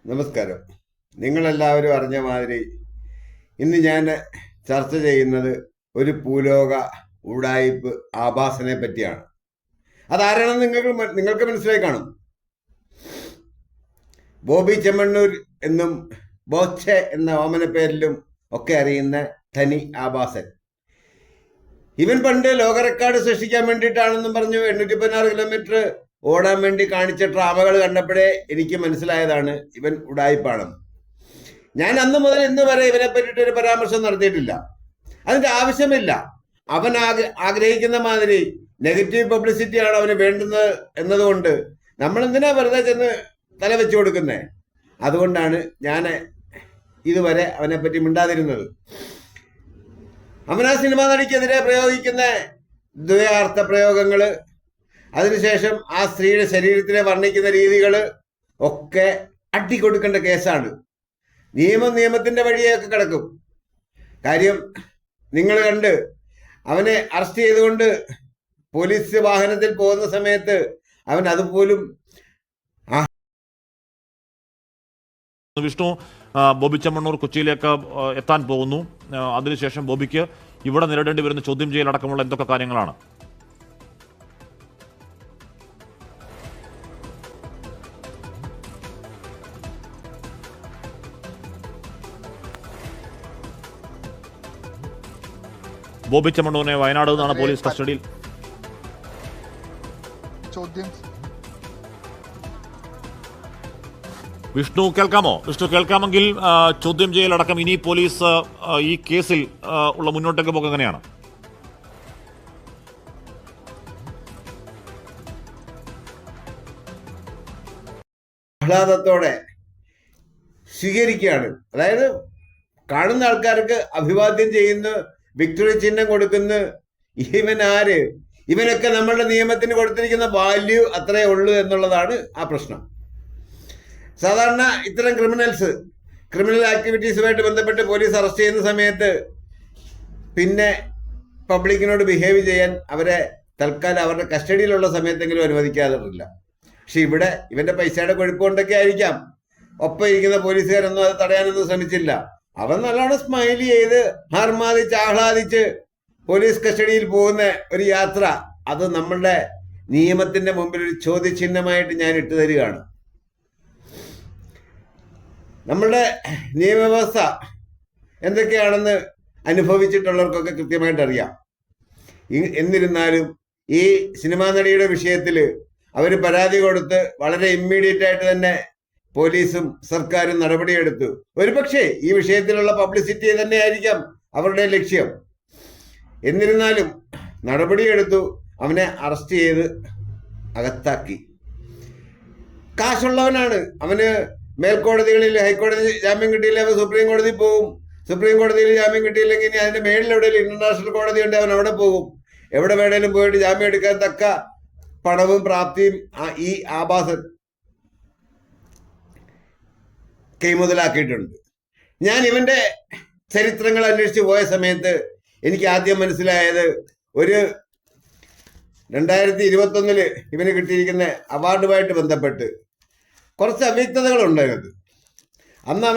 നമസ്കാരം. നിങ്ങളെല്ലാവരും അറിഞ്ഞ മാതിരി ഇന്ന് ഞാൻ ചർച്ച ചെയ്യുന്നത് ഒരു ഭൂലോക ഉഡായിപ്പ് ആഭാസനെ പറ്റിയാണ്. അതാരാണെന്ന് നിങ്ങൾക്ക് മനസ്സിലായി കാണും. ബോബി ചെമ്മണ്ണൂർ എന്നും ബോച്ചെ എന്ന ഓമന പേരിലും ഒക്കെ അറിയുന്ന ധനി ആഭാസൻ. ഇവൻ പണ്ട് ലോക റെക്കോർഡ് സൃഷ്ടിക്കാൻ വേണ്ടിയിട്ടാണെന്നും പറഞ്ഞു 816 കിലോമീറ്റർ ഓടാൻ വേണ്ടി കാണിച്ച ഡ്രാമകൾ കണ്ടപ്പോഴേ എനിക്ക് മനസ്സിലായതാണ് ഇവൻ ഉഡായിപ്പാണെന്ന്. ഞാൻ അന്ന് മുതൽ ഇന്ന് വരെ ഇവനെ പറ്റിയിട്ട് ഒരു പരാമർശം നടത്തിയിട്ടില്ല. അതിന്റെ ആവശ്യമില്ല. അവൻ ആഗ്രഹിക്കുന്ന മാതിരി നെഗറ്റീവ് പബ്ലിസിറ്റിയാണ് അവന് വേണ്ടുന്നത് എന്നതുകൊണ്ട് നമ്മൾ എന്തിനാ വെറുതെ ചെന്ന് തല വെച്ചു കൊടുക്കുന്നത്? അതുകൊണ്ടാണ് ഞാൻ ഇതുവരെ അവനെ പറ്റി മിണ്ടാതിരുന്നത്. അവൻ ആ സിനിമാ നടിക്കെതിരെ പ്രയോഗിക്കുന്ന ദ്വയാർത്ഥ പ്രയോഗങ്ങള്, അതിനുശേഷം ആ സ്ത്രീയുടെ ശരീരത്തിനെ വർണ്ണിക്കുന്ന രീതികൾ ഒക്കെ അട്ടിക്കൊടുക്കേണ്ട കേസാണ്. നിയമത്തിന്റെ വഴിയൊക്കെ കിടക്കും. കാര്യം നിങ്ങൾ കണ്ട് അവനെ അറസ്റ്റ് ചെയ്തുകൊണ്ട് പോലീസ് വാഹനത്തിൽ പോകുന്ന സമയത്ത് അവൻ അതുപോലും വിഷ്ണു, ബോബി ചെമ്മണ്ണൂർ കൊച്ചിയിലേക്ക് എത്താൻ പോകുന്നു. അതിനുശേഷം ബോബിക്ക് ഇവിടെ നേരിടേണ്ടി വരുന്ന ചോദ്യം ചെയ്യലടക്കമുള്ള എന്തൊക്കെ കാര്യങ്ങളാണ്? ബോബി ചെമ്മണ്ണൂരിനെ വയനാട് നിന്നാണ് പോലീസ് കസ്റ്റഡിയിൽ. വിഷ്ണു കേൾക്കാമോ? വിഷ്ണു കേൾക്കാമെങ്കിൽ ചോദ്യം ചെയ്യലടക്കം ഇനി പോലീസ് ഈ കേസിൽ ഉള്ള മുന്നോട്ടേക്ക് പോക്ക് എങ്ങനെയാണ്? ആഹ്ലാദത്തോടെ സ്വീകരിക്കുകയാണ്. അതായത് കാണുന്ന ആൾക്കാർക്ക് അഭിവാദ്യം ചെയ്യുന്നു, വിക്ടറി ചിഹ്നം കൊടുക്കുന്നു. ഇവൻ ആര്? ഇവനൊക്കെ നമ്മളുടെ നിയമത്തിന് കൊടുത്തിരിക്കുന്ന വാല്യൂ അത്രേ ഉള്ളൂ എന്നുള്ളതാണ് ആ പ്രശ്നം. സാധാരണ ഇത്തരം ക്രിമിനൽ ആക്ടിവിറ്റീസുമായിട്ട് ബന്ധപ്പെട്ട് പോലീസ് അറസ്റ്റ് ചെയ്യുന്ന സമയത്ത് പിന്നെ പബ്ലിക്കിനോട് ബിഹേവ് ചെയ്യാൻ അവരെ തൽക്കാലം അവരുടെ കസ്റ്റഡിയിലുള്ള സമയത്തെങ്കിലും അനുവദിക്കാറില്ല. പക്ഷെ ഇവിടെ ഇവന്റെ പൈസയുടെ കൊഴുപ്പുകൊണ്ടൊക്കെ ആയിരിക്കാം ഒപ്പം ഇരിക്കുന്ന പോലീസുകാരൊന്നും അത് തടയാനൊന്നും ശ്രമിച്ചില്ല. അവൻ നല്ലോണം സ്മൈൽ ചെയ്ത് ആഹ്ലാദിച്ച് പോലീസ് കസ്റ്റഡിയിൽ പോകുന്ന ഒരു യാത്ര, അത് നമ്മളുടെ നിയമത്തിന്റെ മുമ്പിൽ ഒരു ചോദ്യചിഹ്നമായിട്ട് ഞാൻ ഇട്ടു തരികയാണ്. നമ്മളുടെ നിയമവ്യവസ്ഥ എന്തൊക്കെയാണെന്ന് അനുഭവിച്ചിട്ടുള്ളവർക്കൊക്കെ കൃത്യമായിട്ട് അറിയാം. എന്നിരുന്നാലും ഈ സിനിമാ നടിയുടെ വിഷയത്തിൽ അവർ പരാതി കൊടുത്ത് വളരെ ഇമ്മീഡിയറ്റ് ആയിട്ട് തന്നെ പോലീസും സർക്കാരും നടപടിയെടുത്തു. ഒരുപക്ഷെ ഈ വിഷയത്തിലുള്ള പബ്ലിസിറ്റി തന്നെയായിരിക്കാം അവരുടെ ലക്ഷ്യം. എന്നിരുന്നാലും നടപടിയെടുത്തു, അവനെ അറസ്റ്റ് ചെയ്ത് അകത്താക്കി. കാശുള്ളവനാണ്. അവന് മേൽക്കോടതികളിൽ ഹൈക്കോടതി ജാമ്യം കിട്ടിയില്ല, അവൻ സുപ്രീം കോടതി പോകും. സുപ്രീം കോടതിയിൽ ജാമ്യം കിട്ടിയില്ലെങ്കിൽ ഇനി അതിന്റെ മേളിൽ എവിടെയെങ്കിലും ഇന്റർനാഷണൽ കോടതി ഉണ്ട്, അവൻ അവിടെ പോകും. എവിടെ വേണേലും പോയിട്ട് ജാമ്യം എടുക്കാൻ തക്ക പണവും പ്രാപ്തിയും ഈ ആഭാസൻ കൈമുതലാക്കിയിട്ടുണ്ട്. ഞാൻ ഇവന്റെ ചരിത്രങ്ങൾ അന്വേഷിച്ച് പോയ സമയത്ത് എനിക്ക് ആദ്യം മനസ്സിലായത്, ഒരു 2021 ഇവന് കിട്ടിയിരിക്കുന്ന അവാർഡുമായിട്ട് ബന്ധപ്പെട്ട് കുറച്ച് അവ്യക്തതകളുണ്ടായിരുന്നു. അന്ന്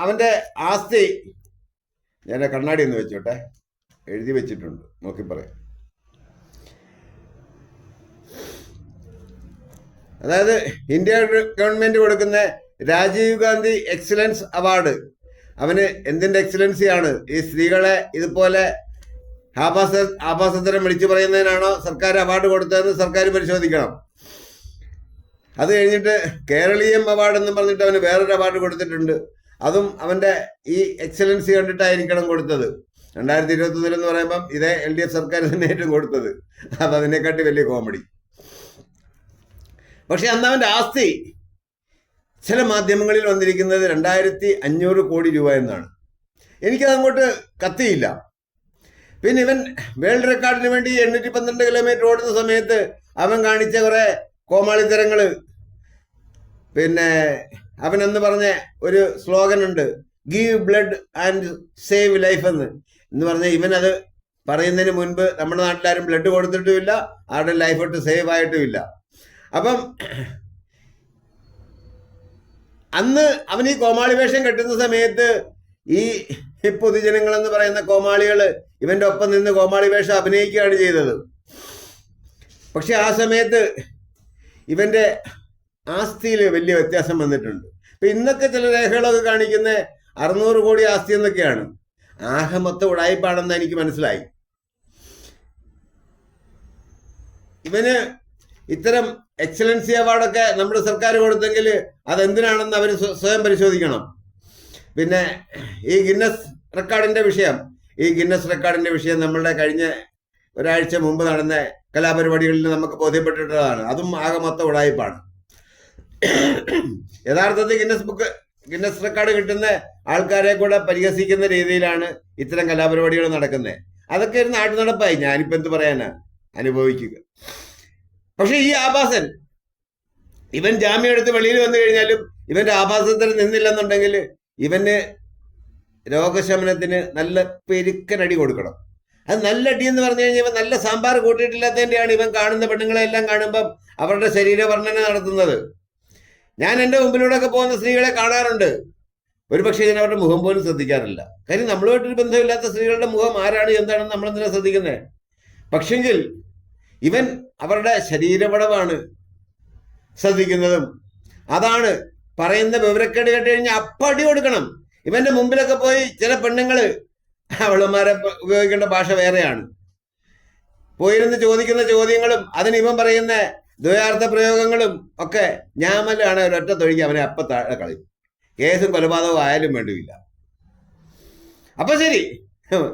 അവന്റെ ആസ്തി, ഞാൻ കണ്ണാടി ഒന്ന് വെച്ചോട്ടെ, എഴുതി വെച്ചിട്ടുണ്ട്, നോക്കി പറയാം. അതായത് ഇന്ത്യ ഗവൺമെന്റ് കൊടുക്കുന്ന രാജീവ് ഗാന്ധി എക്സലൻസ് അവാർഡ്, അവന് എന്തിന്റെ എക്സലൻസിയാണ്? ഈ സ്ത്രീകളെ ഇതുപോലെ ആഭാസത്തരം വിളിച്ചു പറയുന്നതിനാണോ സർക്കാർ അവാർഡ് കൊടുത്തതെന്ന് സർക്കാർ പരിശോധിക്കണം. അത് കഴിഞ്ഞിട്ട് കേരളീയം അവാർഡ് എന്ന് പറഞ്ഞിട്ട് അവന് വേറൊരു അവാർഡ് കൊടുത്തിട്ടുണ്ട്. അതും അവന്റെ ഈ എക്സലൻസി കണ്ടിട്ടായിരിക്കണം കൊടുത്തത്. 2021 എന്ന് പറയുമ്പം ഇതേ LDF സർക്കാർ തന്നെ ഏറ്റവും കൊടുത്തത്. അത് അതിനെക്കാട്ടി വലിയ കോമഡി. പക്ഷെ അന്ന് അവന്റെ ആസ്തി ചില മാധ്യമങ്ങളിൽ വന്നിരിക്കുന്നത് 2500 കോടി രൂപ എന്നാണ്. എനിക്കത് അങ്ങോട്ട് കത്തിയില്ല. പിന്നെ ഇവൻ വേൾഡ് റെക്കോർഡിന് വേണ്ടി 812 കിലോമീറ്റർ ഓടുന്ന സമയത്ത് അവൻ കാണിച്ച കുറെ കോമാളിത്തരങ്ങള്, പിന്നെ അവനെന്ന് പറഞ്ഞ ഒരു സ്ലോഗൻ ഉണ്ട്, give blood and save life എന്ന് പറഞ്ഞ ഇവനത് പറയുന്നതിന് മുൻപ് നമ്മുടെ നാട്ടിലാരും ബ്ലഡ് കൊടുത്തിട്ടുമില്ല, ആരുടെ ലൈഫ് ഒട്ട് സേവ് ആയിട്ടുമില്ല. അപ്പം അന്ന് അവൻ ഈ കോമാളി വേഷം കെട്ടുന്ന സമയത്ത് ഈ പൊതുജനങ്ങൾ എന്ന് പറയുന്ന കോമാളികള് ഇവന്റെ ഒപ്പം നിന്ന് കോമാളി വേഷം അഭിനയിക്കുകയാണ് ചെയ്തത്. പക്ഷെ ആ സമയത്ത് ഇവന്റെ ആസ്തിയിൽ വലിയ വ്യത്യാസം വന്നിട്ടുണ്ട്. ഇപ്പൊ ഇന്നൊക്കെ ചില രേഖകളൊക്കെ കാണിക്കുന്ന 600 കോടി ആസ്തി എന്നൊക്കെയാണ്. ആകെ മൊത്തം ഉടായ്പാണെന്ന് എനിക്ക് മനസ്സിലായി. ഇവന് ഇത്തരം എക്സലൻസി അവാർഡൊക്കെ നമ്മുടെ സർക്കാർ കൊടുത്തെങ്കിൽ അതെന്തിനാണെന്ന് അവർ സ്വയം പരിശോധിക്കണം. പിന്നെ ഈ ഗിന്നസ് റെക്കോർഡിന്റെ വിഷയം നമ്മളുടെ കഴിഞ്ഞ ഒരാഴ്ച മുമ്പ് നടന്ന കലാപരിപാടികളിൽ നമുക്ക് ബോധ്യപ്പെട്ടിട്ടുള്ളതാണ്. അതും ആകെ മൊത്തം ഉടായ്പാണ്. യഥാർത്ഥത്തിൽ ഗിന്നസ് റെക്കോർഡ് കിട്ടുന്ന ആൾക്കാരെ കൂടെ പരിഹസിക്കുന്ന രീതിയിലാണ് ഇത്തരം കലാപരിപാടികൾ നടക്കുന്നത്. അതൊക്കെ ഒരു നാട്ടു നടപ്പായി. ഞാനിപ്പോ എന്ത് പറയാനാ, അനുഭവിക്കുക. പക്ഷെ ഈ ആഭാസൻ ഇവൻ ജാമ്യം എടുത്ത് വെളിയിൽ വന്നു കഴിഞ്ഞാലും ഇവന്റെ ആഭാസത്തിന് നിന്നില്ലെന്നുണ്ടെങ്കിൽ ഇവന് രോഗശമനത്തിന് നല്ല പെരുക്കനടി കൊടുക്കണം. അത് നല്ല അടി എന്ന് പറഞ്ഞു കഴിഞ്ഞാൽ ഇവൻ നല്ല സാമ്പാർ കൂട്ടിയിട്ടില്ലാത്തതിൻ്റെയാണ് ഇവൻ കാണുന്ന പെണ്ണുങ്ങളെല്ലാം കാണുമ്പം അവരുടെ ശരീരവർണ്ണന നടത്തുന്നത്. ഞാൻ എൻ്റെ മുമ്പിലൂടെ ഒക്കെ പോകുന്ന സ്ത്രീകളെ കാണാറുണ്ട്. ഒരുപക്ഷെ ഞാൻ അവരുടെ മുഖം പോലും ശ്രദ്ധിക്കാറില്ല. കാര്യം നമ്മളുമായിട്ടൊരു ബന്ധമില്ലാത്ത സ്ത്രീകളുടെ മുഖം ആരാണ് എന്താണെന്ന് നമ്മളെന്തിനാ ശ്രദ്ധിക്കുന്നത്? പക്ഷെങ്കിൽ ഇവൻ അവരുടെ ശരീരപടമാണ് ശ്രദ്ധിക്കുന്നതും. അതാണ് പറയുന്ന വിവരക്കേട് കേട്ട് കഴിഞ്ഞാൽ അപ്പടി കൊടുക്കണം. ഇവന്റെ മുമ്പിലൊക്കെ പോയി ചില പെണ്ണുങ്ങള് അവളുമാരെ ഉപയോഗിക്കേണ്ട ഭാഷ വേറെയാണ്. പോയിരുന്ന് ചോദിക്കുന്ന ചോദ്യങ്ങളും അതിന് ഇവൻ പറയുന്ന ദ്വയാർത്ഥ പ്രയോഗങ്ങളും ഒക്കെ ഞാമല്ലാണ് ഒരൊറ്റ തൊഴിക്ക് അവനെ അപ്പ താഴെ കളയും. കേസും കൊലപാതകവും ആയാലും വേണ്ടിയില്ല. അപ്പൊ ശരി,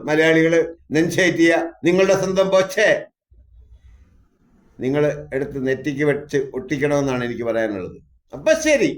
മലയാളികള് നെഞ്ചേറ്റിയ നിങ്ങളുടെ സ്വന്തം ബോച്ചെ നിങ്ങൾ എടുത്ത് നെറ്റിക്ക് വെച്ച് ഒട്ടിക്കണമെന്നാണ് എനിക്ക് പറയാനുള്ളത്. അപ്പൊ ശരി.